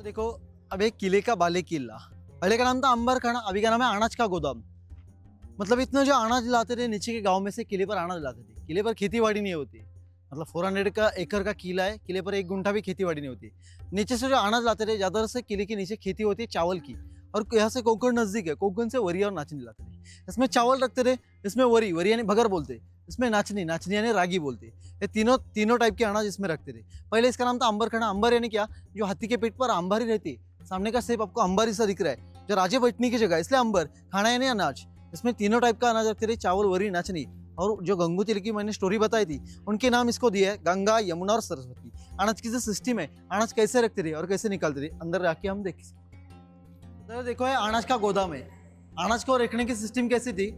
तो देखो, अब एक किले का बाले किला। पहले का नाम था अंबर खाना, अभी का नाम है अनाज का गोदाम। मतलब इतना जो अनाज लाते थे नीचे के गांव में से किले पर अनाज लाते थे। किले पर खेती बाड़ी नहीं होती, मतलब 400 का एकड़ का किला है, किले पर 1 गुंठा भी खेती बाड़ी नहीं होती। नीचे से जो अनाज लाते थे, ज़्यादातर से किले के नीचे खेती होती है चावल की। और यहाँ से कोंकण नज़दीक है, कोंकण से वरी और नाचनी लाते थे। इसमें चावल रखते थे, इसमें वरी, वरी यानी भगर बोलते, इसमें नाचनी, नाचनी यानी रागी बोलते। ये तीनों तीनों टाइप के अनाज इसमें रखते थे। पहले इसका नाम था अंबर खाना। अंबर यानी क्या, जो हाथी के पेट पर अंबारी रहती है। सामने का सेब आपको अंबारी सा दिख रहा है, जो राजे बैठने की जगह, इसलिए अंबर खाना यानी अनाज। इसमें तीनों टाइप का अनाज रखते थे, चावल, वरी, नाचनी। और जो गंगू तिल की मैंने स्टोरी बताई थी, उनके नाम इसको दिए है, गंगा, यमुना और सरस्वती। अनाज की जो सिस्टम है, अनाज कैसे रखते थे और कैसे निकालते थे, अंदर जाके हम देख सकते। तो देखो, ये अनाज का गोदाम है। अनाज को रखने की सिस्टम कैसी थी,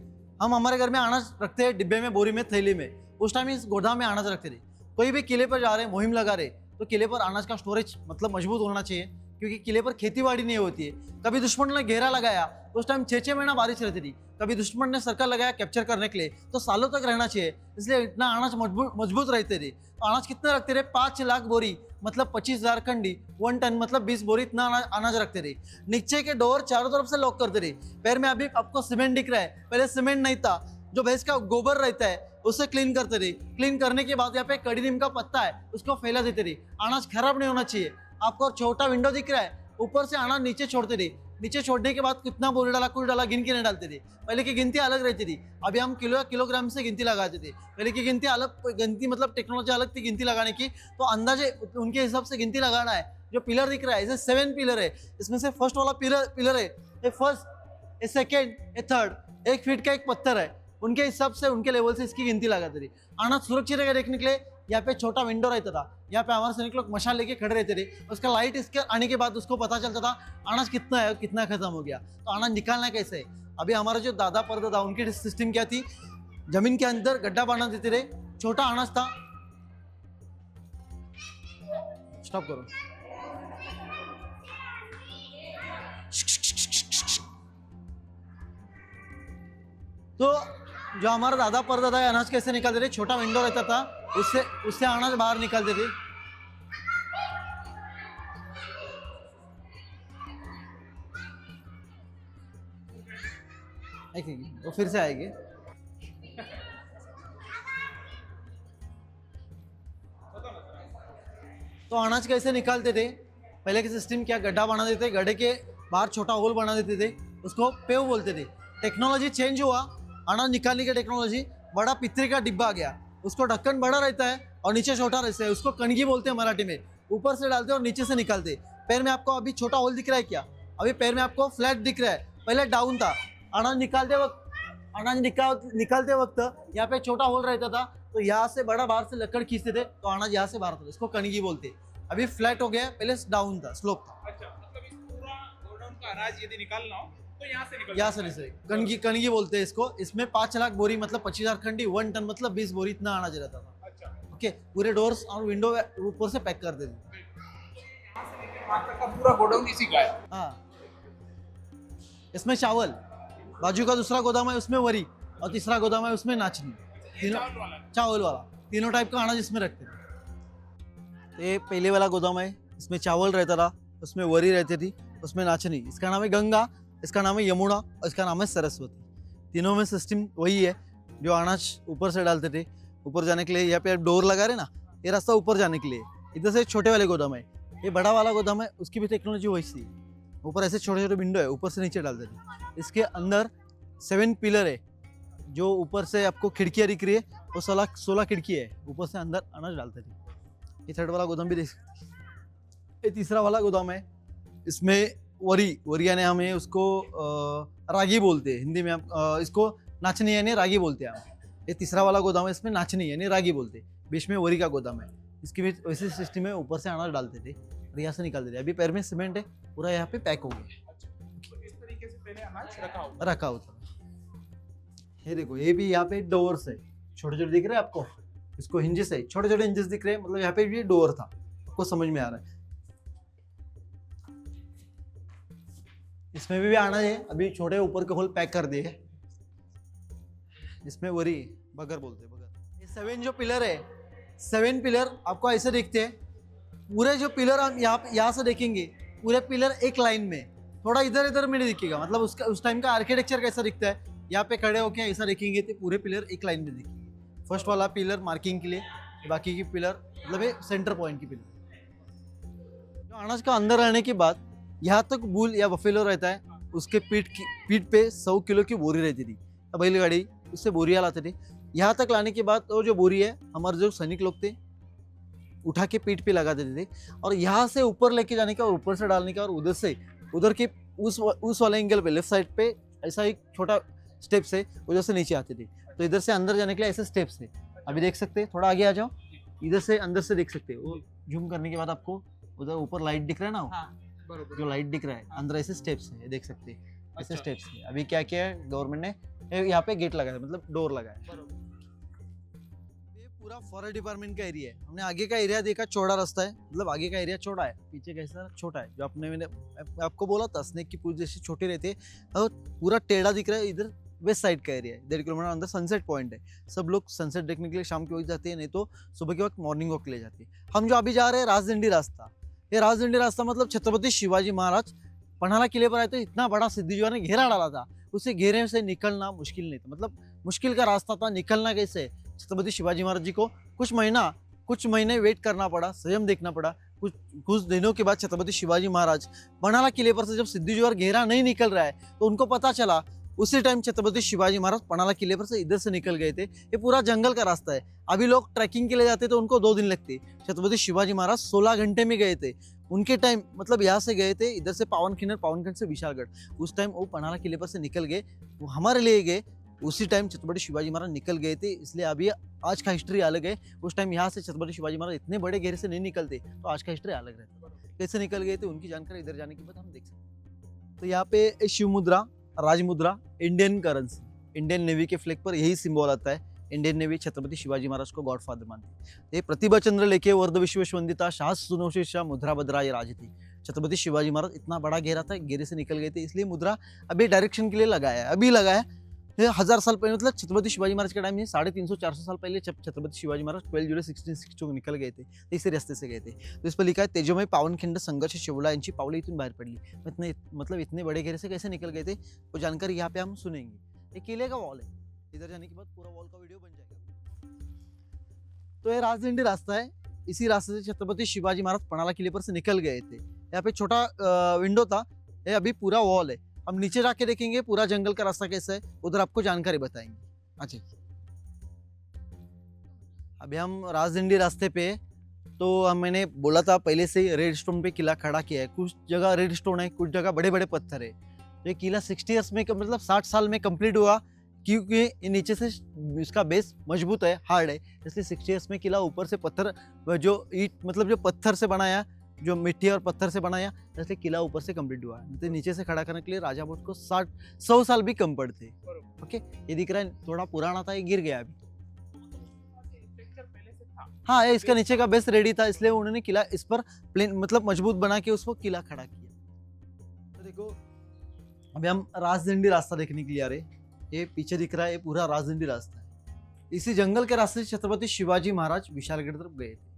हम हमारे घर में अनाज रखते हैं डिब्बे में, बोरी में, थैली में। उस टाइम इस गोदाम में अनाज रखते थे। कोई भी किले पर जा रहे, मुहिम लगा रहे, तो किले पर अनाज का स्टोरेज मतलब मजबूत होना चाहिए, क्योंकि किले पर खेती बाड़ी नहीं होती है। कभी दुश्मन ने घेरा लगाया, उस टाइम 6-6 महीना बारिश रहती थी। कभी दुश्मन ने सर्कल लगाया कैप्चर करने के लिए, तो सालों तक रहना चाहिए, इसलिए इतना अनाज मजबूत रहते थे। तो अनाज कितना रखते थे, 5 लाख बोरी मतलब 25,000 खंडी, 1 टन मतलब 20 बोरी, इतना अनाज रखते थे। नीचे के डोर चारों तरफ से लॉक करते थे। पैर में अभी आपको सीमेंट दिख रहा है, पहले सीमेंट नहीं था। जो भैंस का गोबर रहता है उससे क्लीन करते थे। क्लीन करने के बाद यहाँ पे कड़ी नीम का पत्ता है, उसको फैला देते थे। अनाज खराब नहीं होना चाहिए। आपको छोटा विंडो दिख रहा है, ऊपर से अनाज नीचे छोड़ते थे। नीचे छोड़ने के बाद कितना बोरी डाला, कुछ डाला, गिन के नहीं डालते थे। पहले की गिनती अलग रहती थी, अभी हम किलोग्राम से गिनती लगाते थे। पहले की गिनती अलग, गिनती मतलब टेक्नोलॉजी अलग थी गिनती लगाने की, तो अंदाजे उनके हिसाब से गिनती लगाना है। जो पिलर दिख रहा है, इसे 7 पिलर है। इसमें से फर्स्ट वाला पिलर है, ये फर्स्ट, ये सेकेंड, ये थर्ड। 1 फीट का एक पत्थर है, उनके हिसाब से, उनके लेवल से इसकी गिनती लगाते थे। अनाज सुरक्षित रहेगा देखने के लिए यहाँ पे छोटा विंडो रहता था। यहाँ पे हमारे सैनिक लोग मशाल लेके खड़े रहते थे, उसका लाइट इसके आने के बाद उसको पता चलता था अनाज कितना है, कितना खत्म हो गया, तो अनाज निकालना कैसे है। अभी हमारे जो दादा परदादा, उनकी सिस्टम क्या थी, जमीन के अंदर गड्ढा बना देते थे, छोटा अनाज था। स्टॉप करो। तो जो हमारा दादा परदादा है, अनाज कैसे निकालते थे, छोटा विंडो रहता था, उससे उससे अनाज बाहर निकालते थे। वो फिर से आएगी। तो अनाज कैसे निकालते थे, पहले की सिस्टम क्या, गड्ढा बना देते, गड्ढे के बाहर छोटा होल बना देते थे, उसको पेव बोलते थे। टेक्नोलॉजी चेंज हुआ, अनाज निकालने की टेक्नोलॉजी, बड़ा पितरी का डिब्बा आ गया, उसको ढक्कन बड़ा रहता है और नीचे छोटा रहता है, उसको कणगी बोलते हैं मराठी में। ऊपर से डालते और नीचे से निकालते। पैर में आपको अभी छोटा होल दिख रहा है क्या, अभी पैर में आपको फ्लैट दिख रहा है, पहले डाउन था। अनाज निकालते वक्त यहाँ पे छोटा होल रहता था, तो यहाँ से बड़ा बाहर से लकड़ खींचते थे, तो अनाज यहाँ से बाहर था, इसको कणगी बोलते। अभी फ्लैट हो गया, पहले डाउन था, स्लोप था। अच्छा, मतलब इस पूरा गोडाउन का अनाज यदि निकालना हो तो यहाँ से यहाँ से नहीं, कणगी कणगी बोलते हैं इसको। इसमें 5 लाख बोरी मतलब 25,000 खंडी, 1 टन मतलब 20 बोरी, इतना अनाज रहता था। अच्छा, ओके, पूरे डोर्स और विंडो ऊपर से पैक कर देते। यहाँ से लेकर वहाँ तक का पूरा गोडाउन इसी का है। हाँ, इसमें चावल, बाजू का दूसरा गोदाम है उसमें वरी, और तीसरा गोदाम है उसमें नाचनी। तीनों चावल वाला, तीनों टाइप का अनाज इसमें रखते थे। ये पहले वाला गोदाम है, इसमें चावल रहता था, उसमें वरी रहती थी, उसमें नाचनी। इसका नाम है गंगा, इसका नाम है यमुना और इसका नाम है सरस्वती। तीनों में सिस्टम वही है, जो अनाज ऊपर से डालते थे। ऊपर जाने के लिए यहाँ पे आप डोर लगा रहे ना, ये रास्ता ऊपर जाने के लिए। इधर से छोटे वाले गोदाम है, ये बड़ा वाला गोदाम है, उसकी भी टेक्नोलॉजी वही सी। ऊपर ऐसे छोटे छोटे विंडो है, ऊपर से नीचे डालते थे। इसके अंदर 7 पिलर है, जो ऊपर से आपको खिड़कियाँ दिख रही है, वो 16 खिड़की है, ऊपर से अंदर अनाज डालते थे। ये थर्ड वाला गोदाम भी देख सकते हैं। ये तीसरा वाला गोदाम है, इसमें वरी यानी हमें उसको रागी बोलते हैं हिंदी में, हम इसको नाचनी यानी रागी बोलते हैं हम। ये तीसरा वाला गोदाम है, इसमें नाचनी यानी रागी बोलते हैं। बीच में वरी का गोदाम है, इसकी भी वैसे सिस्टम में ऊपर से अनाज डालते थे और यहाँ से निकालते थे। अभी पैर में सीमेंट है, पूरा यहाँ पे पैक हो गया है। अच्छा, तो इस तरीके से पहले अनाज रखा होता। ये देखो, ये भी यहाँ पे डोर्स है, छोटे छोटे दिख रहे हैं आपको, इसको हिंजेस है, छोटे छोटे हिंजेस दिख रहे हैं, मतलब यहाँ पे भी डोर था। आपको समझ में आ रहा है। इसमें भी आना है, अभी छोटे ऊपर के होल पैक कर दिए। इसमें वरी बगर बोलते हैं, बगर। ये 7 जो पिलर है, 7 पिलर आपको ऐसे दिखते हैं। पूरे जो पिलर हम यहाँ से देखेंगे, पूरे पिलर एक लाइन में, थोड़ा इधर इधर में नहीं दिखेगा। मतलब उसका उस टाइम का आर्किटेक्चर कैसा दिखता है, यहाँ पे खड़े होके ऐसा देखेंगे तो पूरे पिलर एक लाइन में दिखेंगे। फर्स्ट वाला पिलर मार्किंग के लिए, बाकी की पिलर मतलब ये सेंटर पॉइंट की पिलर। जो अनाज का अंदर रहने के बाद यहाँ तक बुल या बफेलो रहता है, उसके पीठ पे 100 किलो की बोरी रहती थी। बैलगाड़ी उससे बोरियाँ लाते थे। यहाँ तक लाने के बाद वो जो बोरी है हमारे जो सैनिक लोग थे उठा के पीठ पे लगा देते थे, और यहाँ से ऊपर लेके जाने का और ऊपर से डालने का, और उधर से उधर के उस वाले एंगल पे लेफ्ट साइड पे ऐसा एक छोटा स्टेप्स है, उधर से नीचे आते थे। तो इधर से अंदर जाने के लिए ऐसे स्टेप्स है। अभी देख सकते हैं, थोड़ा आगे आ जाओ, इधर से अंदर से देख सकते हैं। वो जूम करने के बाद आपको उधर ऊपर लाइट दिख रहा है ना, बरोबर जो लाइट दिख रहा है अंदर ऐसे स्टेप्स है, ये देख सकते हैं ऐसे स्टेप्स है। अभी क्या किया है गवर्नमेंट ने, यहाँ पे गेट लगाया, मतलब डोर लगाया। ये पूरा फॉरेस्ट डिपार्टमेंट का एरिया है। हमने आगे का एरिया देखा, चौड़ा रास्ता है, मतलब आगे का एरिया चौड़ा है, पीछे कैसा छोटा है। जो मैंने आपको बोला था स्नेक की पूछ जैसे छोटे रहते हैं, और पूरा टेढ़ा दिख रहा है। इधर वेस्ट साइड का एरिया है, 1.5 किलोमीटर अंदर सनसेट पॉइंट है। सब लोग सनसेट देखने के लिए शाम के वक्त जाते हैं, नहीं तो सुबह के वक्त मॉर्निंग वॉक के लिए जाते हैं। हम जो अभी जा रहे हैं राजदंडी रास्ता, ये राजदंडी रास्ता मतलब छत्रपति शिवाजी महाराज पन्हाला किले पर आए थे। इतना बड़ा सिद्धिजोआ ने घेरा डाला था, उसे घेरे से निकलना मुश्किल नहीं था, मतलब मुश्किल का रास्ता था। निकलना कैसे, छत्रपति शिवाजी महाराज जी को कुछ महीने वेट करना पड़ा, संयम देखना पड़ा। कुछ दिनों के बाद छत्रपति शिवाजी महाराज पन्हाला किले पर से जब सिद्धिजोआ घेरा नहीं निकल रहा है, तो उनको पता चला। उसी टाइम छत्रपति शिवाजी महाराज पन्हाला किले पर से इधर से निकल गए थे। ये पूरा जंगल का रास्ता है। अभी लोग ट्रैकिंग के लिए जाते तो उनको 2 दिन लगते, छत्रपति शिवाजी महाराज 16 घंटे में गए थे। उनके टाइम मतलब यहाँ से गए थे, इधर से पावनखिंड से विशालगढ़, उस टाइम वो पन्हाला किले पर से निकल गए, वो हमारे लिए गए। उसी टाइम छत्रपति शिवाजी महाराज निकल गए थे, इसलिए अभी आज का हिस्ट्री अलग है। उस टाइम यहाँ से छत्रपति शिवाजी महाराज इतने बड़े घेरे से नहीं निकलते, तो आज का हिस्ट्री अलग रहता। कैसे निकल गए थे उनकी जानकारी इधर जाने के बाद हम देख सकते हैं। तो यहाँ पे शिव मुद्रा, राज मुद्रा, इंडियन करेंसी, इंडियन नेवी के फ्लैग पर यही सिंबल आता है। इंडियन नेवी छत्रपति शिवाजी महाराज को गॉडफादर मानती है। ये प्रतिभा चंद्र लेके वर्ध विश्ववंदिता शाह सुनोशिषा मुद्रा भद्रा ये राज थी। छत्रपति शिवाजी महाराज इतना बड़ा घेरा था, घेरे से निकल गए थे, इसलिए मुद्रा अभी डायरेक्शन के लिए लगाया है। अभी लगाया ये 1000 साल पहले, मतलब छत्रपति शिवाजी महाराज के टाइम में 350-400 साल पहले छत्रपति शिवाजी महाराज 12 जुलाई 1662 निकल गए थे, इसी रास्ते से गए थे। तो इस पर लिखा है तेजोमय पावनखिंड संघर्ष शिवला यांची पावले इथून बाहेर पडली। मतलब इतने बड़े घेरे से कैसे निकल गए थे, वो जानकारी यहाँ पे हम सुनेंगे। ये किले का वॉल है, इधर जाने के बाद पूरा वॉल का वीडियो बन जाएगा। तो ये राजदंडी रास्ता है, इसी रास्ते से छत्रपति शिवाजी महाराज पन्हाला किले पर से निकल गए थे। यहाँ पे छोटा विंडो था, ये अभी पूरा वॉल है। हम नीचे जाके देखेंगे पूरा जंगल का रास्ता कैसा है, उधर आपको जानकारी बताएंगे। अच्छा, अभी हम राजदंडी रास्ते पे, तो मैंने बोला था पहले से ही रेड स्टोन पे किला खड़ा किया है। कुछ जगह रेड स्टोन है, कुछ जगह बड़े बड़े पत्थर है। ये किला 60 ईयर्स में, मतलब 60 साल में कंप्लीट हुआ, क्योंकि ये नीचे से इसका बेस मजबूत है, हार्ड है, इसलिए 60 ईयर्स में किला ऊपर से पत्थर जो ईट मतलब जो पत्थर से बनाया, जो मिट्टी और पत्थर से बनाया, इसलिए किला ऊपर से कंप्लीट हुआ। तो नीचे से खड़ा करने के लिए राजा भोज को 100 साल भी कम पड़ते। ओके, ये दिख रहा है थोड़ा पुराना था, ये गिर गया अभी। हाँ, ये इसका नीचे का बेस रेडी था, इसलिए उन्होंने किला इस पर प्लेन मतलब मजबूत बना के उसको किला खड़ा किया। तो देखो अभी हम राजदंडी रास्ता देखने के लिए आ रहे। ये पीछे दिख रहा है, ये पूरा राजदंडी रास्ता है। इसी जंगल के रास्ते से छत्रपति शिवाजी महाराज विशालगढ़ तरफ गए थे।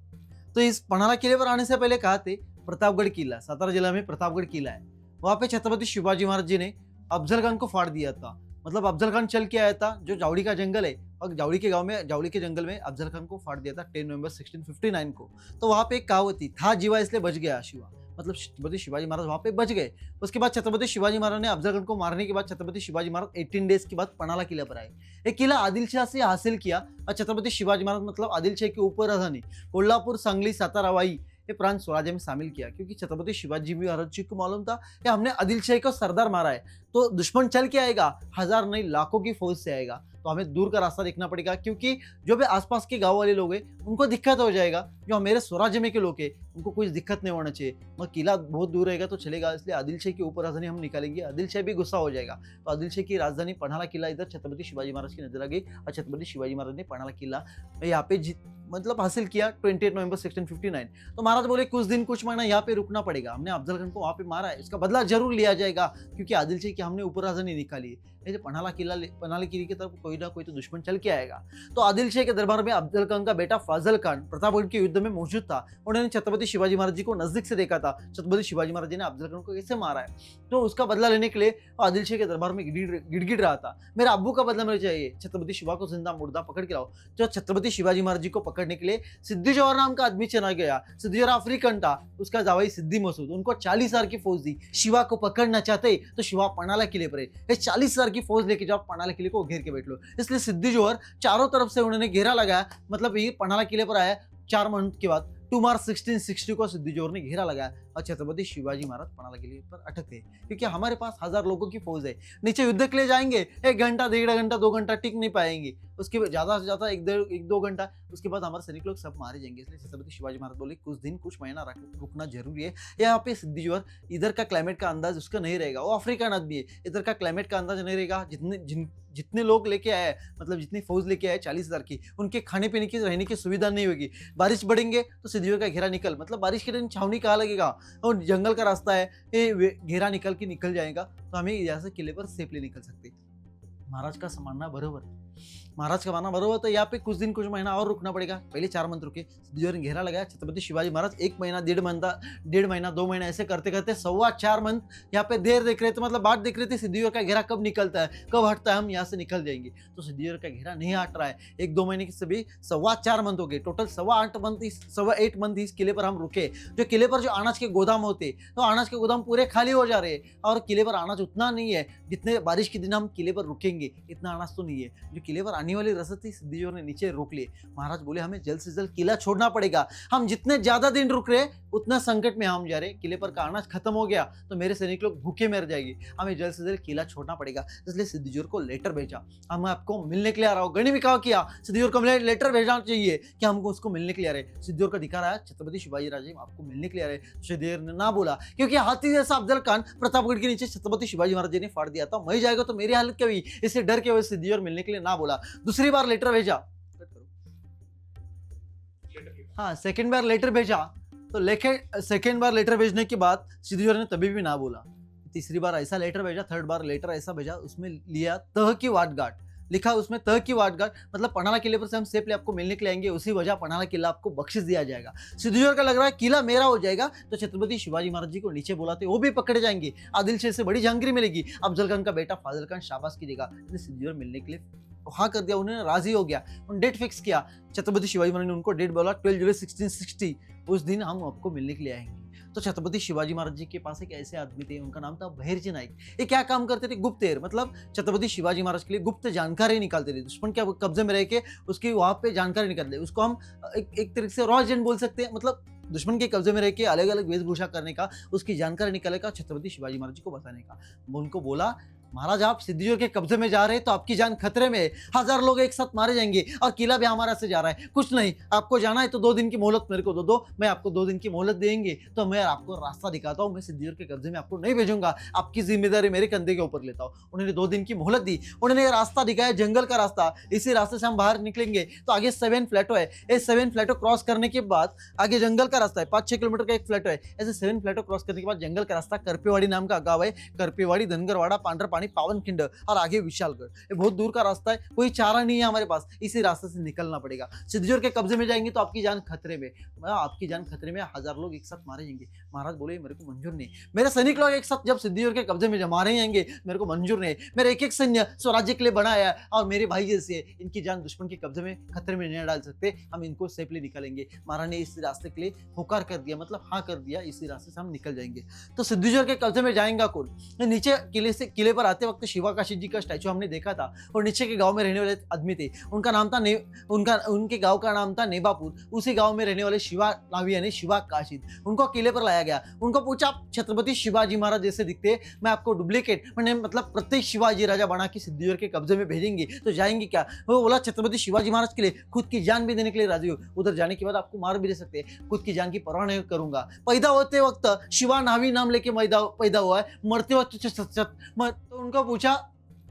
तो इस पन्हाला किले पर आने से पहले कहा थे प्रतापगढ़ किला, सातारा जिला में प्रतापगढ़ किला है। वहां पे छत्रपति शिवाजी महाराज जी ने अफजल खान को फाड़ दिया था। मतलब अफजल खान चल के आया था, जो जावड़ी का जंगल है, और जावड़ी के गांव में, जावड़ी के जंगल में अफजल खान को फाड़ दिया था 10 नवंबर 1659 को। तो वहां पे एक कहावत थी, था जीवा इसलिए बच गया शिवा, मतलब छत्रपति शिवाजी महाराज वहां पे बच गए। उसके बाद छत्रपति शिवाजी महाराज ने अफजल खान को मारने के बाद छत्रपति शिवाजी महाराज 18 डेज के बाद पन्हाला किला पर आए। एक किला आदिल शाह से हासिल किया, और छत्रपति शिवाजी महाराज मतलब आदिल शाह के ऊपर राजधानी कोल्हापुर, सांगली, सातारा, वाई ये प्रांत स्वराज्य में शामिल किया, क्योंकि छत्रपति शिवाजी महाराज जी को मालूम था कि हमने आदिल शाह को सरदार मारा है, तो दुश्मन चल के आएगा, 1000 नहीं लाखों की फौज से आएगा, तो हमें दूर का रास्ता देखना पड़ेगा, क्योंकि जो भी आसपास के गांव वाले लोग हैं उनको दिक्कत हो जाएगा, जो हमारे स्वराज्य में के लोग हैं उनको कुछ दिक्कत नहीं होना चाहिए। मगर किला बहुत दूर रहेगा तो चलेगा, इसलिए आदिल शाह के ऊपर राजधानी हम निकालेंगे, आदिल शाह भी गुस्सा हो जाएगा। तो आदिल शाह की राजधानी पन्हाला किला इधर छत्रपति शिवाजी महाराज की नजर आ गई, और छत्रपति शिवाजी महाराज ने पन्हाला किला यहाँ पे मतलब हासिल किया 28 नवंबर 1659। तो महाराज बोले कुछ दिन कुछ महीना यहाँ पे रुकना पड़ेगा, हमने अफजल खान को वहाँ पे मारा है, इसका बदला जरूर लिया जाएगा, क्योंकि आदिल शाह की हमने ऊपर राजधानी निकाली है, ऐसे पनाला किले की तरफ कोई ना कोई तो दुश्मन चल के आएगा। तो आदिल शेख के दरबार में अफजल खान का बेटा फाजल खान प्रतापगढ़ के युद्ध में मौजूद था। उन्होंने छत्रपति शिवाजी महाराज जी को नजदीक से देखा था, छत्रपति शिवाजी महाराज जी ने अफजल खान को कैसे मारा है। तो उसका बदला लेने के लिए आदिल शेख के दरबार में गिड़गिड़ रहा था, मेरा अब्बू का बदला मुझे चाहिए, छत्रपति शिवा को जिंदा मुर्दा पकड़ के लाओ। जो छत्रपति शिवाजी महाराज जी को पकड़ने के लिए सिद्दी जोहर नाम का आदमी चला गया। सिद्दी जोहर अफ्रीकन था, उसका जावाई सिद्दी मसूद, उनको 40,000 की फौज दी। शिवा को पकड़ना चाहते तो शिवा पनाला किले पर है, 40,000 की फौज लेके जाओ, पनाला किले को घेर के बैठ लो। इसलिए सिद्दी जोहर चारों तरफ से उन्होंने घेरा लगाया, मतलब ये पनाला किले पर आया 4 मंथ के बाद 2 मार्च 1660 को सिद्दी जोहर ने घेरा लगाया और छत्रपति शिवाजी महाराज पनाला किले पर अटक गए, क्योंकि हमारे पास 1000 लोगों की फौज है। नीचे युद्ध के लिए जाएंगे, 1 घंटा 1.5 घंटा 2 घंटा टिक नहीं पाएंगे, उसके बाद ज्यादा से ज्यादा 1-2 घंटा, उसके बाद हमारे सैनिक लोग सब मारे जाएंगे। इसलिए छत्रपति शिवाजी महाराज बोले कुछ दिन कुछ महीना रुकना जरूरी है। यहाँ पे सिद्दी जोहर इधर का क्लाइमेट का अंदाज उसका नहीं रहेगा, वो अफ्रीकन आदमी है, इधर का क्लाइमेट का अंदाज नहीं रहेगा। जितने लोग लेके आए, मतलब जितनी फौज लेके आए 40,000 की, उनके खाने पीने की रहने की सुविधा नहीं होगी। बारिश बढ़ेंगे तो सिद्दी जोहर का घेरा निकल, मतलब बारिश के दिन छावनी कहाँ लगेगा, और जंगल का रास्ता है, ये घेरा निकल जाएगा, तो हमें यहाँ से किले पर सेफली निकल सकते। महाराज का मानना बरोबर, तो यहाँ पे कुछ दिन कुछ महीना और रुकना पड़ेगा। पहले 4 मंथ रुके, सिद्दी जोहर ने घेरा लगाया। छत्रपति शिवाजी महाराज 1 महीना 1.5 महीना 2 महीना ऐसे करते करते 4.25 मंथ यहाँ पे देर देख रहे थे, मतलब बाट देख रहे थे सिद्दी जोहर का घेरा कब निकलता है, कब हटता है, हम यहाँ से निकल जाएंगे। तो सिद्दी जोहर का घेरा नहीं हट रहा है, 1-2 महीने से भी 4.25 मंथ हो गए, टोटल 8 मंथ इस किले पर हम रुके। जो किले पर जो अनाज के गोदाम होते, तो अनाज के गोदाम पूरे खाली हो जा रहे हैं, और किले पर अनाज उतना नहीं है जितने बारिश के दिन हम किले पर रुकेंगे, इतना अनाज तो नहीं है। जो किले पर आने वाली रसद थी, सिद्दी जोहर ने नीचे रोक लिए। महाराज बोले हमें जल्द से जल्द किला छोड़ना पड़ेगा, हम जितने ज्यादा दिन रुक रहे उतना संकट में हम जा रहे। किले पर का अनाज खत्म हो गया तो मेरे सैनिक लोग भूखे मर जाएंगे, हमें जल्द से जल्द किला छोड़ना पड़ेगा। इसलिए सिद्दी जोहर को लेटर भेजा, हम आपको मिलने के लिए आ रहा हूँ। गणी भी कहा किया, सिद्दी जोहर को लेटर भेजना चाहिए कि हमको उसको मिलने के लिए आ रहे। सिद्दी जोहर का अधिकार आया, छत्रपति शिवाजी राजे आपको मिलने के लिए आ रहे। सिद्दी जोहर ने ना बोला, क्योंकि हाथी जैसा अफजल खान प्रतापगढ़ के नीचे छत्रपति शिवाजी महाराज जी ने फाड़ दिया था, मैं जाएगा तो मेरी हालत क्या हुई, इससे डर के वजह से सिद्दी जोहर मिलने के लिए ना बोला। दूसरी बार लेटर भेजा, हाँ सेकेंड बार लेटर भेजा, तो सेकेंड बार लेटर भेजने के बाद सिद्दी जोहर ने तभी भी ना बोला। तीसरी बार ऐसा लेटर भेजा, थर्ड बार लेटर ऐसा भेजा, उसमें लिया तह की वाटगांठ, लिखा उसमें तह की वाटगांठ, मतलब पनाला किले पर से हम सेफली आपको मिलने के लिए आएंगे, उसी वजह पनाला किला आपको बख्शिश दिया जाएगा। सिद्दी जोहर का लग रहा है किला मेरा हो जाएगा तो छत्रपति शिवाजी महाराज जी को नीचे बुलाते, वो भी पकड़े जाएंगे, आदिल शेख से बड़ी जहांगीर मिलेगी, अफजल खान का बेटा फाजल खान शाबाश की जगह। सिद्दी जोहर मिलने के लिए हाँ कर दिया, उन्होंने राजी हो गया, उन्होंने डेट फिक्स किया। छत्रपति शिवाजी महाराज ने उनको डेट बोला 12 जुलाई 1660, उस दिन हम आपको मिलने के लिए आएंगे। तो छत्रपति शिवाजी महाराज जी के पास एक ऐसे आदमी थे, उनका नाम था बहिर्जी नाइक। ये क्या काम करते थे, गुप्तचर, मतलब छत्रपति शिवाजी महाराज के लिए गुप्त जानकारी निकालते थे, दुश्मन के कब्जे में रह के उसकी वहां पे जानकारी निकालते। उसको हम एक तरीके से रॉ एजेंट बोल सकते हैं, मतलब दुश्मन के कब्जे में रह के अलग अलग वेशभूषा करने का, उसकी जानकारी निकालने का, छत्रपति शिवाजी महाराज जी को बताने का। उनको बोला महाराज आप सिद्दी जोहर के कब्जे में जा रहे हैं तो आपकी जान खतरे में है, 1000 लोग एक साथ मारे जाएंगे और किला भी हमारा से जा रहा है। कुछ नहीं, आपको जाना है तो 2 दिन की मोहलत मेरे को दो, मैं आपको 2 दिन की मोहलत देंगे तो मैं आपको रास्ता दिखाता हूँ। मैं सिद्दी जोहर के कब्जे में आपको नहीं भेजूंगा, आपकी जिम्मेदारी मेरे कंधे के ऊपर लेता हूँ। उन्होंने 2 दिन की मोहलत दी, उन्होंने रास्ता दिखाया, जंगल का रास्ता, इसी रास्ते से हम बाहर निकलेंगे। तो आगे 7 फ्लैटो है, ये 7 फ्लैटो क्रॉस करने के बाद आगे जंगल का रास्ता है, 5-6 किलोमीटर का एक फ्लैटो है। ऐसे 7 फ्लैटो क्रॉस करने के बाद जंगल का रास्ता, करपेवाड़ी नाम का गाँव है, करपेवाड़ी, धनगरवाड़ा, पांड्रपानी, पावनखिंड और आगे विशालगढ़। ये बहुत दूर का रास्ता है, कोई चारा नहीं है हमारे पास, इसी रास्ते से निकलना पड़ेगा। सिद्दी जोहर के कब्जे में जाएंगे तो आपकी जान खतरे में, आपकी जान खतरे में, 1000 लोग एक साथ मारे जाएंगे। महाराज बोले मेरे को मंजूर नहीं, मेरे सैनिक लोग एक साथ जब सिद्दी जोहर के कब्जे में मारे जाएंगे मेरे को मंजूर नहीं। मेरे एक सैन्य स्वराज्य के लिए बनाया है और मेरे भाई जैसे है, इनकी जान दुश्मन के कब्जे में खतरे में नहीं डाल सकते, हम इनको सेफली निकालेंगे। महाराज ने इस रास्ते के लिए होकार कर दिया, मतलब हाँ कर दिया, इसी रास्ते से हम निकल जाएंगे। तो सिद्दी जोहर के कब्जे में जाएंगा कौन, नीचे किले पर आते वक्त शिवा काशी जी का स्टैचू हमने देखा था, और नीचे के गांव में रहने वाले आदमी थे, उनका नाम था उनके गांव का नाम था नेबापुर। उसी गांव में रहने वाले शिवा नावी यानी शिवा काशिद, उनको किले पर लाया गया। उनको पूछा आप छत्रपति शिवाजी महाराज जैसे दिखते, मैं आपको डुप्लीकेट मतलब प्रत्येक शिवाजी राजा बना के सिद्दी जोहर के कब्जे में भेजेंगे तो जाएंगे क्या। वो बोला छत्रपति शिवाजी महाराज के लिए खुद की जान भी देने के लिए राजी हो, उधर जाने के बाद आपको मार भी दे सकते हैं, खुद की जान की परवाह नहीं करूंगा। पैदा होते वक्त शिवा नावी नाम लेके पैदा हुआ है, मरते वक्त तो उनको पूछा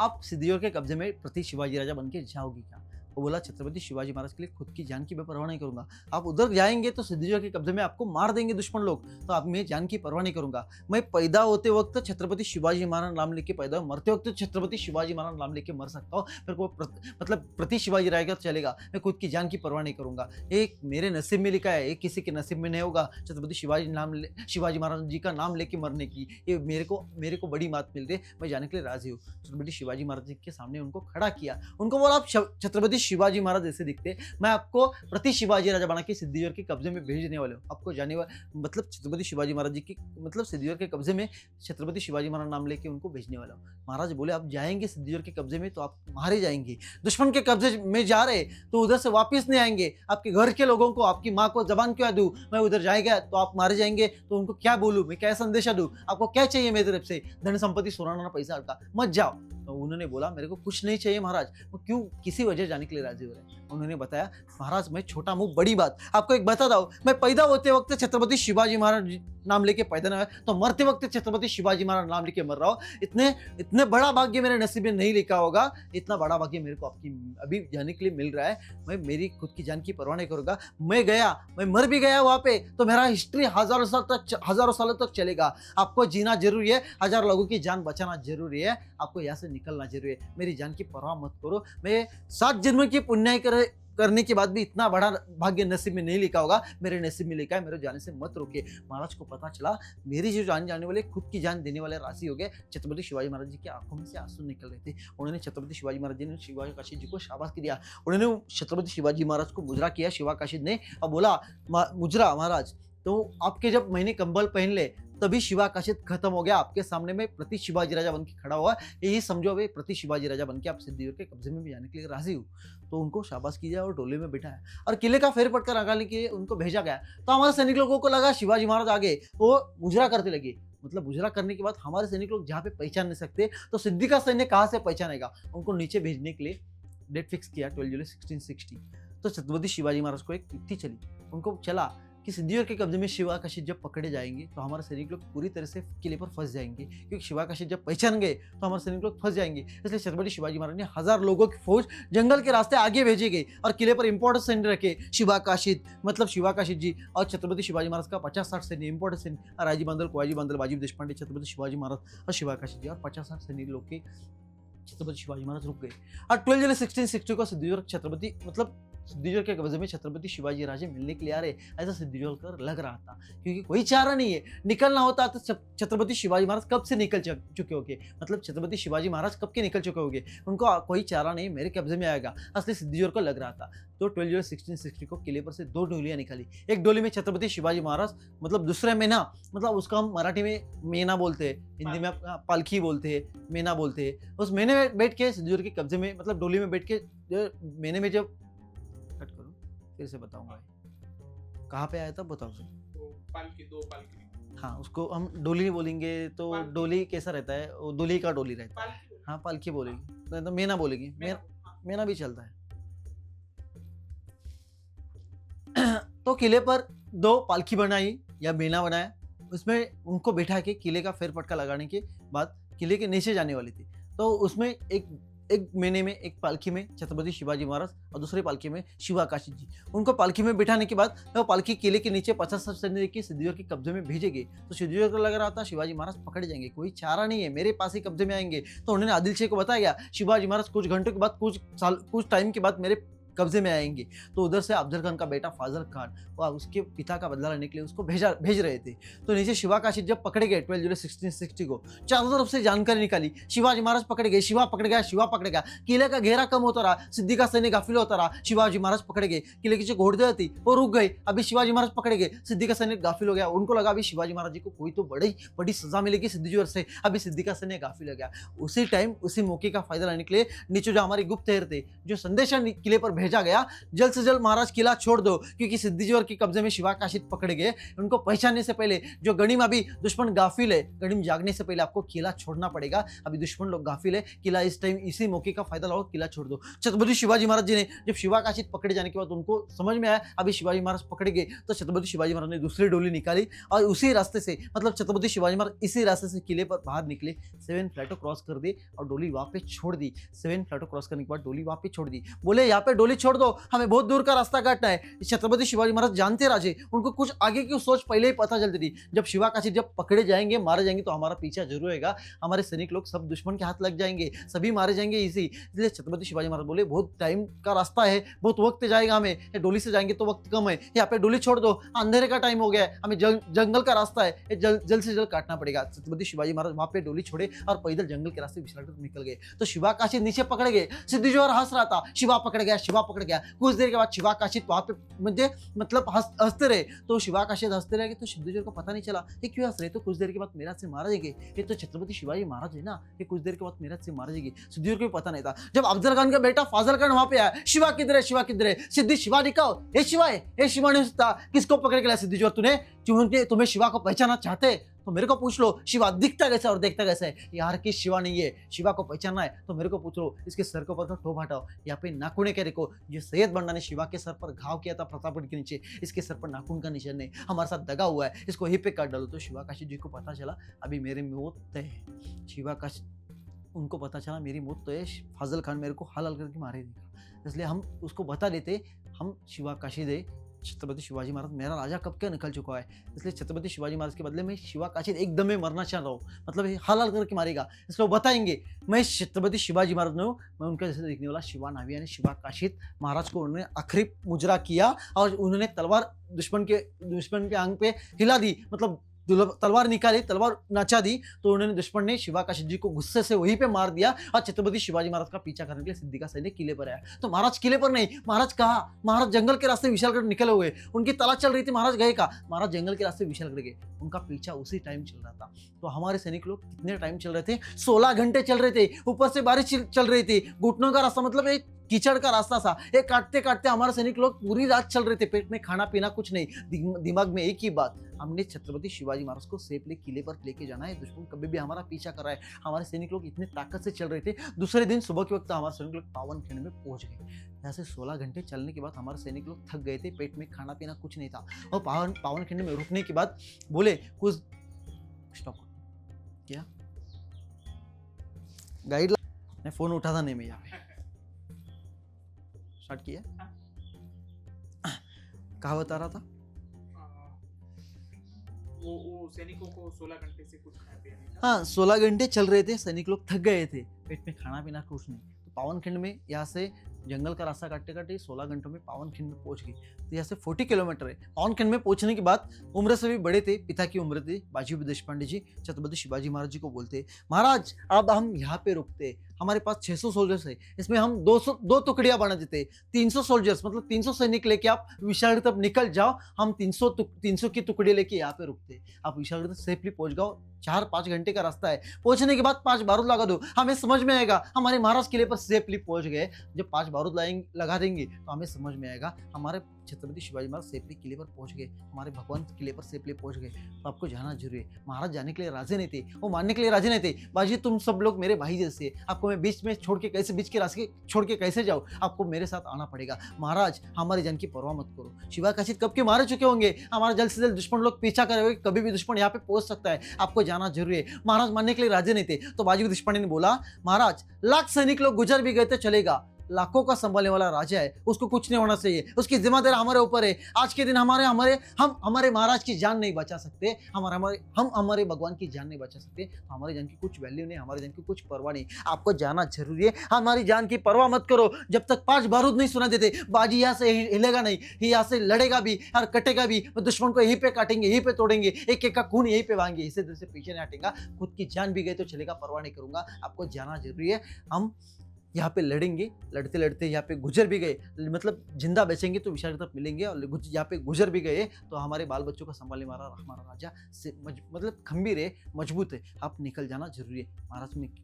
आप सिद्दी जोहर के कब्जे में प्रति शिवाजी राजा बन के जाओगी क्या। वो बोला छत्रपति शिवाजी महाराज के लिए खुद की जान की मैं परवाह नहीं करूंगा। आप उधर जाएंगे तो सिद्धीजोर के कब्जे में आपको मार देंगे दुश्मन लोग, तो आप मैं जान की परवाह नहीं करूंगा। मैं पैदा होते वक्त छत्रपति शिवाजी महाराज नाम लेके पैदा हूँ, मरते वक्त छत्रपति शिवाजी महाराज नाम लेके मर सकता हूँ। मेरे को मतलब प्रति शिवाजी रहेगा तो चलेगा, मैं खुद की जान की परवाह नहीं करूंगा। एक मेरे नसीब में लिखा है, एक किसी के नसीब में नहीं होगा छत्रपति शिवाजी महाराज जी का नाम लेके मरने की। ये मेरे को बड़ी बात मिल रही है, मैं जाने के लिए राजी हूँ। छत्रपति शिवाजी महाराज जी के सामने उनको खड़ा किया, उनको बोला आप छत्रपति शिवाजी महाराज जैसे दिखते, मैं आपको प्रति शिवाजी राजा बना के सिद्धीजोर के कब्जे में भेजने वाले हूँ। आपको जाने वाले मतलब छत्रपति शिवाजी महाराज जी की मतलब सिद्धीजोर के कब्जे में छत्रपति शिवाजी महाराज नाम लेके उनको भेजने वाला हूँ। महाराज बोले आप जाएंगे सिद्धीजोर के कब्जे में तो आप मारे जाएंगे, दुश्मन के कब्जे में जा रहे तो उधर से वापिस नहीं आएंगे। आपके घर के लोगों को, आपकी माँ को जबान क्या दूं, मैं उधर जाएगा तो आप मारे जाएंगे, तो उनको क्या बोलूं, मैं क्या संदेशा दूं, आपको क्या चाहिए मेरी तरफ से, धन संपत्ति सोना पैसा का, मत जाओ। तो उन्होंने बोला मेरे को कुछ नहीं चाहिए महाराज, वो क्यों किसी वजह जाने के लिए राजी हो रहे हैं। उन्होंने बताया महाराज मैं छोटा मुंह बड़ी बात आपको एक बता दूं, मैं पैदा होते वक्त छत्रपति शिवाजी महाराज नाम लेके पैदा ना हुआ, तो मरते वक्त छत्रपति शिवाजी महाराज नाम लेके मर रहा हूँ। इतने बड़ा भाग्य मेरे नसीब में नहीं लिखा होगा, इतना बड़ा भाग्य मेरे को आपकी अभी जाने के लिए मिल रहा है। मैं मेरी खुद की जान की परवाह नहीं करूंगा, मैं मर भी गया वहां पे तो मेरा हिस्ट्री हजारों सालों तक चलेगा। आपको जीना जरूरी है, 1000 लोगों की जान बचाना जरूरी है, आपको यहाँ से निकलना जरूरी है। मेरी जान की परवाह मत करो, मैं 7 जन्म की पुण्य करने के बाद भी इतना बड़ा भाग्य नसीब में नहीं लिखा होगा, मेरे नसीब में लिखा है, मेरे जाने से मत रोके। महाराज को पता चला मेरी जो जान जाने वाले खुद की जान देने वाले राशि हो गए। छत्रपति शिवाजी महाराज जी की आंखों में से आंसू निकल रहे थे। उन्होंने छत्रपति शिवाजी महाराज जी ने शिवा काशी जी को शाबाश दिया। उन्होंने छत्रपति शिवाजी महाराज को मुजरा किया शिवा काशी ने और बोला मुजरा महाराज, तो आपके जब मैंने कंबल पहन ले तभी शिवा काशिद खत्म हो गया, आपके सामने में प्रति शिवाजी राजा बन के खड़ा हुआ, यही समझो भाई प्रति शिवाजी राजा बन के आप सिद्धीजोर के कब्जे में भी जाने के लिए राजी हूँ। तो उनको शाबाश किया और डोले में बिठाया और किले का फेर पटकर लगाने के लिए उनको भेजा गया। तो हमारे सैनिक लोगों को लगा शिवाजी महाराज आगे, वो मुजरा करते लगे। मतलब मुजरा करने के बाद हमारे सैनिक लोग जहाँ पे पहचान नहीं सकते तो सिद्धि का सैन्य कहाँ से पहचानेगा, उनको नीचे भेजने के लिए डेट फिक्स किया 12 जुलाई 1660। तो छत्रपति शिवाजी महाराज को एक चिट्ठी चली, उनको चला कि सिद्धीजोर के कब्जे में शिवा काशिद जब पकड़े जाएंगे तो हमारे सैनिक लोग पूरी तरह से किले पर फंस जाएंगे, क्योंकि शिवा काशिद जब पहचान गए तो हमारे सैनिक लोग फंस जाएंगे। इसलिए छत्रपति शिवाजी महाराज ने 1000 लोगों की फौज जंगल के रास्ते आगे भेजी गई और किले पर इंपॉर्टेंट सैन्य रखे। शिवा काशिद जी और छत्रपति शिवाजी महाराज का 50-60 सैन्य इंपॉर्टेंट सैन्य, राजी बंदल, कोयाजी बंदल, बाजीब देशपांडे, छत्रपति शिवाजी महाराज और शिवा काशिद जी और 50-60 सैनिक लोग के छत्रपति शिवाजी महाराज रुक गए। और 12 जुलाई 1660 को सिद्धीजोर छत्रपति मतलब सिद्धीजोर के कब्जे में छत्रपति शिवाजी राजे मिलने के लिए आ रहे, ऐसा सिद्धीजोर कर लग रहा था, क्योंकि कोई चारा नहीं है। निकलना होता तो छत्रपति शिवाजी महाराज कब से निकल चुके होंगे, मतलब छत्रपति शिवाजी महाराज कब के निकल चुके होंगे, उनको कोई चारा नहीं मेरे कब्जे में आएगा, असली सिद्धीजोर को लग रहा था। तो 12 जुलाई 1660 को किले पर से 2 डोलियां निकाली। एक डोली में छत्रपति शिवाजी महाराज मतलब दूसरे मेना, मतलब उसका हम मराठी में मेना बोलते हैं, हिंदी में पालखी बोलते हैं, मेना बोलते हैं। उस मेने में बैठ के सिद्धीजोर के कब्जे में मतलब डोली में बैठ के मेने में जब कट करो फिर से बताऊंगा कहाँ पे आया था, बताओ सर। तो दो पालकी, हाँ उसको हम डोली बोलेंगे तो डोली कैसा रहता है, वो डोली का डोली रहता है। हाँ पालकी बोलेगी तो मेना बोलेगी, मेना भी चलता है। तो किले पर 2 पालकी बनाई या मेना बनाया, उसमें उनको बैठा के किले का फेर पटका लगाने के बाद किले के नीचे जाने वाली थी। तो उसमें एक मेने में, एक पालकी में छत्रपति शिवाजी महाराज और दूसरी पालकी में शिवा काशिद जी। उनको पालकी में बिठाने के बाद वो पालकी किले के नीचे 50 सैनिक की सिद्धीजोर के कब्जे में भेजे गए। तो सिद्धीजोर को लग रहा था शिवाजी महाराज पकड़े जाएंगे, कोई चारा नहीं है, मेरे पास ही कब्जे में आएंगे। तो उन्होंने आदिल शेख को बताया शिवाजी महाराज कुछ घंटों के बाद, कुछ टाइम के बाद मेरे कब्जे में आएंगे। तो उधर से अफजल खान का बेटा फाजल खान और उसके पिता का बदला लेने के लिए उसको भेज रहे थे। तो नीचे शिवा काशिद जब पकड़े गए 12 जुलाई 1660 को, चारों तरफ से जानकारी निकाली, शिवाजी महाराज पकड़े गए, शिवा पकड़ गया, शिवा पकड़ गया। किले का घेरा कम होता रहा, सिद्धि का सैन्य गाफिल होता रहा, शिवाजी महाराज पकड़े गए। किले की जो घोड़दौड़ थी वो रुक गई, अभी शिवाजी महाराज पकड़े गए, सिद्धि का सैन्य गाफिल हो गया। उनको लगा अभी शिवाजी महाराज जी को कोई तो बड़ी सजा मिलेगी सिद्धीजोर से, अभी सिद्धि का सैन्य गाफिल हो गया। उसी टाइम उसी मौके का फायदा लेने के लिए नीचे जो हमारे गुप्तचर थे, जो संदेशा किले पर भेजा गया, जल्द से जल्द महाराज किला छोड़ दो, क्योंकि सिद्धिजोर के कब्जे में शिवा काशिद पकड़े गए। उनको पहचानने से पहले जो गणिम, अभी दुश्मन गाफिल है, गणिम जागने से पहले आपको किला छोड़ना पड़ेगा। अभी दुश्मन लोग गाफिल है, किला इस टाइम इसी मौके का फायदा लो, किला छोड़ दो। छत्रपति शिवाजी महाराज जी ने जब शिवा काशिद पकड़े जाने के बाद उनको समझ में आया अभी शिवाजी महाराज पकड़े गए, तो छत्रपति शिवाजी महाराज ने दूसरी डोली निकाली और उसी रास्ते से, मतलब छत्रपति शिवाजी महाराज इसी रास्ते से किले पर बाहर निकले, 7 फ्लैटों क्रॉस कर दी और डोली वहां पे छोड़ दी। 7 फ्लैटों क्रॉस करने के बाद डोली वहां पे छोड़ दी, बोले यहाँ पे डोली छोड़ दो, हमें बहुत दूर का रास्ता काटना है। छत्रपति शिवाजी महाराज जानते राजे, उनको कुछ आगे की सोच पहले ही पता चलती थी, जब शिवा काशिद जब पकड़े जाएंगे, मारे जाएंगे, तो हमारा पीछा जरूर होगा, हमारे सैनिक लोग सब दुश्मन के हाथ लग जाएंगे, सभी मारे जाएंगे इसलिए छत्रपति शिवाजी महाराज बोले बहुत टाइम का रास्ता है, बहुत वक्त जाएगा हमें, ये डोली से जाएंगे तो वक्त कम है, यहाँ पे डोली छोड़ दो, अंधेरे का टाइम हो गया है, हमें जंगल का रास्ता है, ये जल्द से जल्द काटना पड़ेगा। छत्रपति शिवाजी महाराज वहां पे डोली छोड़े और पैदल जंगल के रास्ते विशाल निकल गए। तो शिवा काशिद नीचे पकड़ गए, सिद्धिजोहर हंस रहा था, शिवा पकड़ गया, शिवा पकड़ गया। कुछ देर के बाद शिवा काशिद वहां पे मतलब हंसते रहे, तो शिवा काशिद हंसते रहे, तो सिद्धिजोहर को पता नहीं चला ये क्यों हंस रहे, तो कुछ देर के बाद मेरा से मारा जाएंगे, ये तो छत्रपति शिवाजी महाराज है ना, ये कुछ देर के बाद मेरा से मारा जाएगी। सिद्धिजोहर को पता नहीं था। जब अफजल खान का बेटा फाजल खान वहां पे आया, शिवा किधर है, शिवा किधर है, सिद्धि शिवा दिखाओ, ये शिवा है, ये शिवा नहीं था, किसको पकड़ के लाया सिद्धिजोहर तूने, तुम्हें शिवा को पहचानना चाहते तो मेरे को पूछ लो, शिवा दिखता कैसा और देखता कैसा है, यार की शिवा नहीं है, शिवा को पहचानना है तो मेरे को पूछ लो, इसके सर के ऊपर टोप हटाओ, यहाँ पे नाखून के देखो, ये सैयद बंडा ने शिवा के सर पर घाव किया था प्रतापगढ़ के नीचे, इसके सर पर नाखून का निशान नहीं, हमारे साथ दगा हुआ है, इसको ही पे काट डालो। तो शिवा काशिद जी को पता चला अभी मेरी मौत तय है, शिवा काशिद उनको पता चला मेरी मौत तो है, फाजल खान मेरे को हलाल करके मारेगा, इसलिए हम उसको बता देते हम शिवा काशिद है, छत्रपति शिवाजी महाराज मेरा राजा कब क्या निकल चुका है, इसलिए छत्रपति शिवाजी महाराज के बदले में शिवा काशिद एकदम में मरना चाह रहा हूँ, मतलब हलाल करके मारेगा, इसलिए बताएंगे मैं छत्रपति शिवाजी महाराज हूँ, मैं उनका जैसे देखने वाला शिवा नाविया ने शिवा काशिद महाराज को उन्होंने आखिरी मुजरा किया और उन्होंने तलवार दुश्मन के आंग पे हिला दी, मतलब तलवार निकाली, तलवार नचा दी, तो उन्होंने दुश्मन ने शिवा काशिद जी को गुस्से से वहीं पे मार दिया और छत्रपति शिवाजी महाराज का पीछा करने के लिए सिद्धि का सैनिक किले पर आया। तो महाराज किले पर नहीं, महाराज कहा, महाराज जंगल के रास्ते विशालगढ़ निकले हुए, उनकी तलाश चल रही थी, महाराज गए कहा, महाराज जंगल के रास्ते विशालगढ़ गए, उनका पीछा उसी टाइम चल रहा था। तो हमारे सैनिक लोग कितने टाइम चल रहे थे, 16 घंटे चल रहे थे, ऊपर से बारिश चल रही थी, घुटनों का रास्ता, मतलब एक कीचड़ का रास्ता था, ये काटते काटते हमारे सैनिक लोग पूरी रात चल रहे थे, पेट में खाना पीना कुछ नहीं, दिमाग में एक ही बात, हमने छत्रपति शिवाजी महाराज को सेफली किले पर लेके जाना है, दुश्मन कभी भी हमारा पीछा कर रहा है। हमारे सैनिक लोग इतने ताकत से चल रहे थे, दूसरे दिन सुबह के वक्त हमारे सैनिक लोग पावनखिंड में पहुंच गए। यहाँ से 16 घंटे चलने के बाद हमारे सैनिक लोग थक गए थे, पेट में खाना पीना कुछ नहीं था, और पावनखिंड में रुकने के बाद बोले कुछ स्टॉप क्या गाइड ने फोन उठा था नहीं, मैं यहाँ पे स्टार्ट किया, कहा बता रहा था, वो सैनिकों को 16 घंटे से कुछ खाया पिया नहीं था। हाँ 16 घंटे चल रहे थे, सैनिक लोग थक गए थे, पेट में खाना पीना कुछ नहीं, तो पावनखिंड में यहाँ से जंगल का रास्ता काटते काटते 16 घंटों में पावनखिंड में पहुंच गई। तो यहाँ से 40 किलोमीटर है। पावनखिंड में पहुंचने के बाद उम्र से भी बड़े थे, पिता की उम्र थी, बाजी देशपांडे जी छत्रपति शिवाजी महाराज जी को बोलते, महाराज अब हम यहाँ पे रुकते, हमारे पास 600 सोल्जर्स है, इसमें हम 2 टुकड़ियां बना देते, 300 सोल्जर्स मतलब 300 सैनिक लेके आप विशालगढ़ तक निकल जाओ, हम 300 की टुकड़ी लेके यहाँ पे रुकते, आप विशालगढ़ तक सेफली पहुंच जाओ, 4-5 घंटे का रास्ता है, पहुंचने के बाद 5 बारूद लगा दो, हमें समझ में आएगा हमारे महाराज किले पर सेफली पहुंच गए। जब 5 बारूद लगा देंगे तो हमें समझ में आएगा हमारे छत्रपति शिवाजी महाराज सेफली किले पर पहुंच गए, हमारे भगवान किले पर सेफली पहुंच गए। तो आपको जाना जरूरी है। महाराज जाने के लिए राजी नहीं थे, वो मानने के लिए राजी नहीं थे, बाजी तुम सब लोग मेरे भाई जैसे, आपको मैं बीच में छोड़ के कैसे, बीच के रास्ते छोड़ के कैसे जाऊँ, आपको मेरे साथ आना पड़ेगा। महाराज हमारी जान की परवाह मत करो, शिवा काशिद कब के मारे चुके होंगे, हमारा जल्द से जल्द दुश्मन लोग पीछा करे हुए, कभी भी दुश्मन यहाँ पे पहुंच सकता है, आपको जाना जरूरी है। महाराज मानने के लिए राजी नहीं थे। तो बाजी देशपांडे ने बोला, महाराज लाख सैनिक लोग गुजर भी गए तो चलेगा, लाखों का संभालने वाला राजा है, उसको कुछ नहीं होना चाहिए, उसकी जिम्मेदारी हमारे ऊपर है। आज के दिन हम हमारे महाराज की जान नहीं बचा सकते, हम हमारे भगवान की जान नहीं बचा सकते, हमारी जान की कुछ वैल्यू नहीं, हमारी जान की कुछ परवाह नहीं, आपको जाना जरूरी है। हमारी जान की परवाह मत करो, जब तक 5 बारूद नहीं सुना देते बाजी यहाँ से हिलेगा नहीं, यहाँ से लड़ेगा भी और कटेगा भी, दुश्मन को यहीं पे काटेंगे, यहीं पे तोड़ेंगे, एक एक का खून यहीं पे वाएंगे, इसे दिल से पीछे नहीं हटेगा, खुद की जान भी गई तो चलेगा, परवाह नहीं करूंगा, आपको जाना जरूरी है। हम यहाँ पे लड़ेंगे, लड़ते लड़ते यहाँ पे गुजर भी गए, मतलब जिंदा बचेंगे तो विशाल की तरफ मिलेंगे, और यहाँ पे गुजर भी गए तो हमारे बाल बच्चों का संभालने वाला हमारा राजा मतलब खंबीर है, मजबूत है, आप निकल जाना जरूरी है।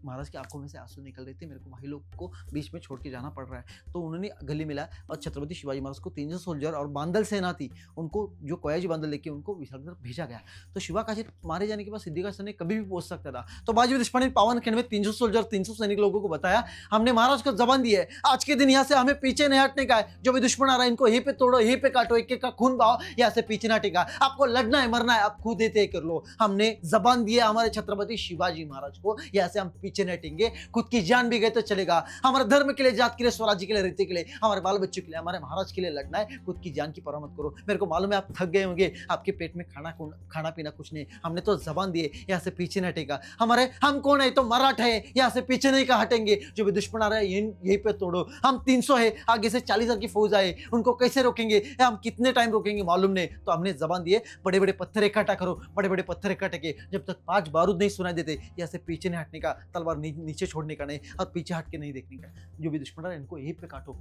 महाराज की आंखों में से आंसू निकल रहे थे, मेरे को भाई लोग को बीच में छोड़ के जाना पड़ रहा है। तो उन्होंने गले मिला और छत्रपति शिवाजी महाराज को 300 सोल्जर और बांदल सेना थी, उनको जो कोयाजी बांदल लेके उनको विशाल की तरफ भेजा गया। तो शिवा काशी मारे जाने के बाद सिद्धिका सैनिक कभी भी पहुंच सकता था। तो बाजी देशपांडे ने पावनखिंड में 300 सोल्जर 300 सैनिक लोगों को बताया, हमने महाराज को जबान दी है, आज के दिन यहाँ से हमें पीछे नहीं हटने का है, जो भी दुश्मन आ रहा है इनको यहीं पे तोड़ो, यहीं पे काटो, एक एक का खून बहाओ, यहाँ से पीछे ना टेका, आपको लड़ना है मरना है आप खुद देते कर लो। हमने जबान दी है हमारे छत्रपति शिवाजी महाराज को, यहाँ से हम पीछे नहीं हटेंगे, खुद की जान भी गए तो चलेगा, हमारे धर्म के लिए, जात के लिए, स्वराज्य के लिए, रीति के लिए, हमारे बाल बच्चों के लिए, हमारे महाराज के लिए लड़ना है, खुद की जान की परवाह मत करो। मेरे को मालूम है आप थक गए होंगे, आपके पेट में खाना पीना कुछ नहीं, हमने तो जबान दी है, यहाँ से पीछे नहीं हटेगा, हम कौन है तो मराठा है, यहाँ से पीछे नहीं का हटेंगे, जो भी दुश्मन आ रहा है यहीं पे तोड़ो, हम 300 है, आगे से 40,000 की फौज आए, उनको कैसे रोकेंगे, हम कितने टाइम रोकेंगे मालूम नहीं। तो हमने जबान दिए, बड़े बड़े पत्थर इकट्ठा करो, बड़े बड़े पत्थर इकट्ठा के जब तक 5 बारूद नहीं सुनाई देते, यहाँ से पीछे नहीं हटने का, तलवार नीचे छोड़ने का नहीं, और पीछे हट के नहीं देखने का, जो भी दुश्मन आ रहा है इनको यहीं पे काटो।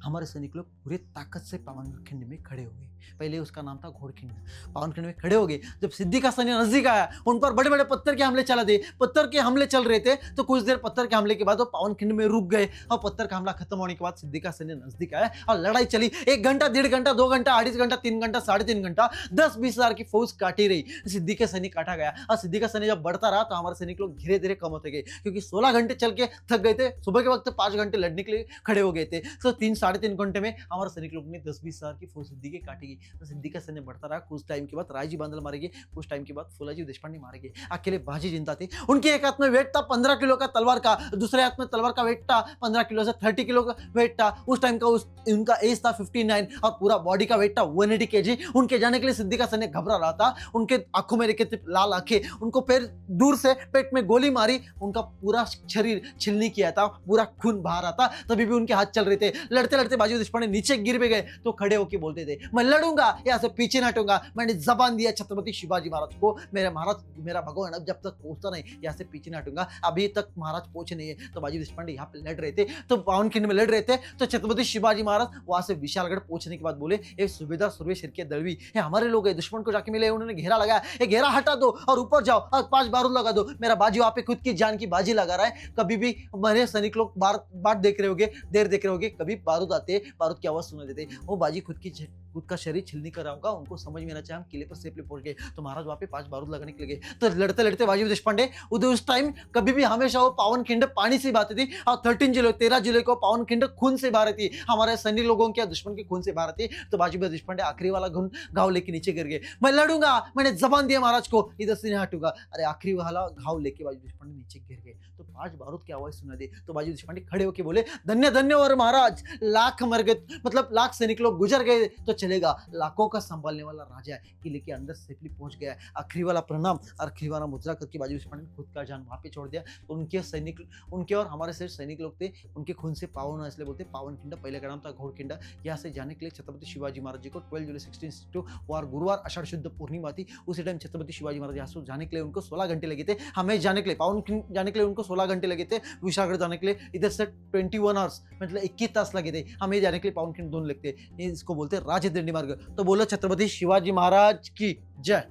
हमारे सैनिक लोग पूरे ताकत से पावनखिंड में खड़े हो गए, पहले उसका नाम था घोड़खिंड, पावनखिंड में खड़े हो गए। जब सिद्धि का सैन्य नजदीक आया, उन पर बड़े बड़े पत्थर के हमले चला दे, पत्थर के हमले चल रहे थे, तो कुछ देर पत्थर के हमले के बाद वो पावनखिंड में रुक गए, और पत्थर का हमला खत्म होने के बाद सिद्धि का सैन्य नजदीक आया और लड़ाई चली। 1 घंटा, 1.5 घंटा, 2 घंटा, 2.5 घंटा, 3 घंटा, 3.5 घंटा, 10-20 हजार की फौज काटी रही, सिद्धि के सैनिक काटा गया। और सिद्धि का सैन्य जब बढ़ता रहा तो हमारे सैनिक लोग धीरे धीरे कम होते गए, क्योंकि 16 घंटे चल के थक गए थे, सुबह के वक्त 5 घंटे लड़ने के लिए खड़े हो गए थे, तो 3-3.5 घंटे में हमारे सैनिक लोग ने 10-20 हजार की फौज सिद्धि के काटेगी। तो सिद्धि का सैन्य बढ़ता रहा, कुछ टाइम के बाद रायजी बांदल मारेंगे, कुछ टाइम के बाद फुलाजी देशपांडे मारेंगे, अकेले बाजी जिंदा थे। उनके एक हाथ में वेट था 15 किलो का तलवार का, दूसरे हाथ में तलवार का वेट था 15 किलो से 30 किलो का वेट था। उस टाइम का उनका एज था 59 और पूरा बॉडी का वेट था 180 kg। उनके जाने के लिए सिद्धि का सैन्य घबरा रहा था, उनके आंखों में रेखे लाल आंखें, उनको फिर दूर से पेट में गोली मारी, उनका पूरा शरीर छिलनी किया था, पूरा खून बहा रहा था, तभी भी उनके हाथ चल रहे थे। लड़ते लड़ते बाजी देशपांडे नीचे गिर भी गए, तो खड़े होकर बोलते थे, मैं लड़ूंगा, यहाँ से पीछे ना हटूंगा, मैंने जबान दिया छत्रपति शिवाजी महाराज को, मेरा महाराज, मेरा भगवान अब जब तक पहुंचता नहीं यहाँ से पीछे ना हटूंगा। अभी तक महाराज पहुंचे नहीं है। तो बाजी देशपांडे यहाँ पे लड़ रहे थे, तो पावनखिंड में लड़ रहे थे, तो छत्रपति शिवाजी महाराज वहां से विशालगढ़ पहुंचने के बाद बोले, ये सूबेदार सुरवेश के दलवी ये हमारे लोग है, दुश्मन को जाके मिले, उन्होंने घेरा लगाया, ये घेरा हटा दो और ऊपर जाओ और 5 बारूद लगा दो। मेरा बाजी वहां पे खुद की जान की बाजी लगा रहा है, कभी भी मेरे सैनिक लोग बार देख रहे होगे, देर देख रहे होगे, कभी बारूद आते, बारूद की आवाज सुना देते, वो बाजी खुद का शरीर छिलनी कर रहा होगा, उनको समझ में आना चाहिए हम किले पर सेफली पहुंच गए। तो महाराज वहां पे 5 बारूद लगाने के लगे। तो लड़ते लड़ते बाजी देशपांडे उस टाइम कभी भी हमेशा वो पावनखिंड पानी से बात थी, और 13 जुलाई को पावनखिंड खून से बार थी, हमारे सैनिक लोगों के दुश्मन के खून से बार थी। तो बाजी देशपांडे आखिरी वाला घाव लेके नीचे गिर गए, मैं लड़ूंगा, मैंने जबान दिया महाराज को, इधर से नहीं हटूंगा। अरे आखिरी वाला घाव लेके बाजी देशपांडे नीचे गिर गए। तो 5 बारूद की आवाज सुना दी, तो बाजी देशपांडे खड़े होके बोले, धन्य धन्य और महाराज, लाख मर गए, मतलब लाख सैनिक लोग गुजर गए तो चलेगा, लाखों का संभालने वाला राजा है, किले के अंदर सेफली पहुंच गया है। आखिरी वाला प्रणाम, आखिरी वाला मुद्रा करके बाजी देशपांडे ने खुद का जान वहां पे छोड़ दिया। तो उनके और हमारे से सैनिक लोग थे, उनके खून से पावन, इसलिए बोलते पावनखिंड, पहले का नाम था घोड़खिंड। यहाँ से जाने के लिए छत्रपति शिवाजी महाराज जी को 12 जुलाई 1662 वार गुरुवार आषाढ़ शुद्ध पूर्णिमा थी, उसी टाइम छत्रपति शिवाजी महाराज यहाँ से जाने के लिए उनको 16 घंटे लगे थे। हमें जाने के लिए, पावनखिंड जाने के लिए उनको 16 घंटे लगे थे, विशालगढ़ जाने के लिए इधर से 21 आवर्स मतलब 21 तास लगे थे। हमें जाने के लिए पावनखिंड 2 लगते, इसको बोलते राजदंडी मार्ग। तो बोलो छत्रपति शिवाजी महाराज की जय।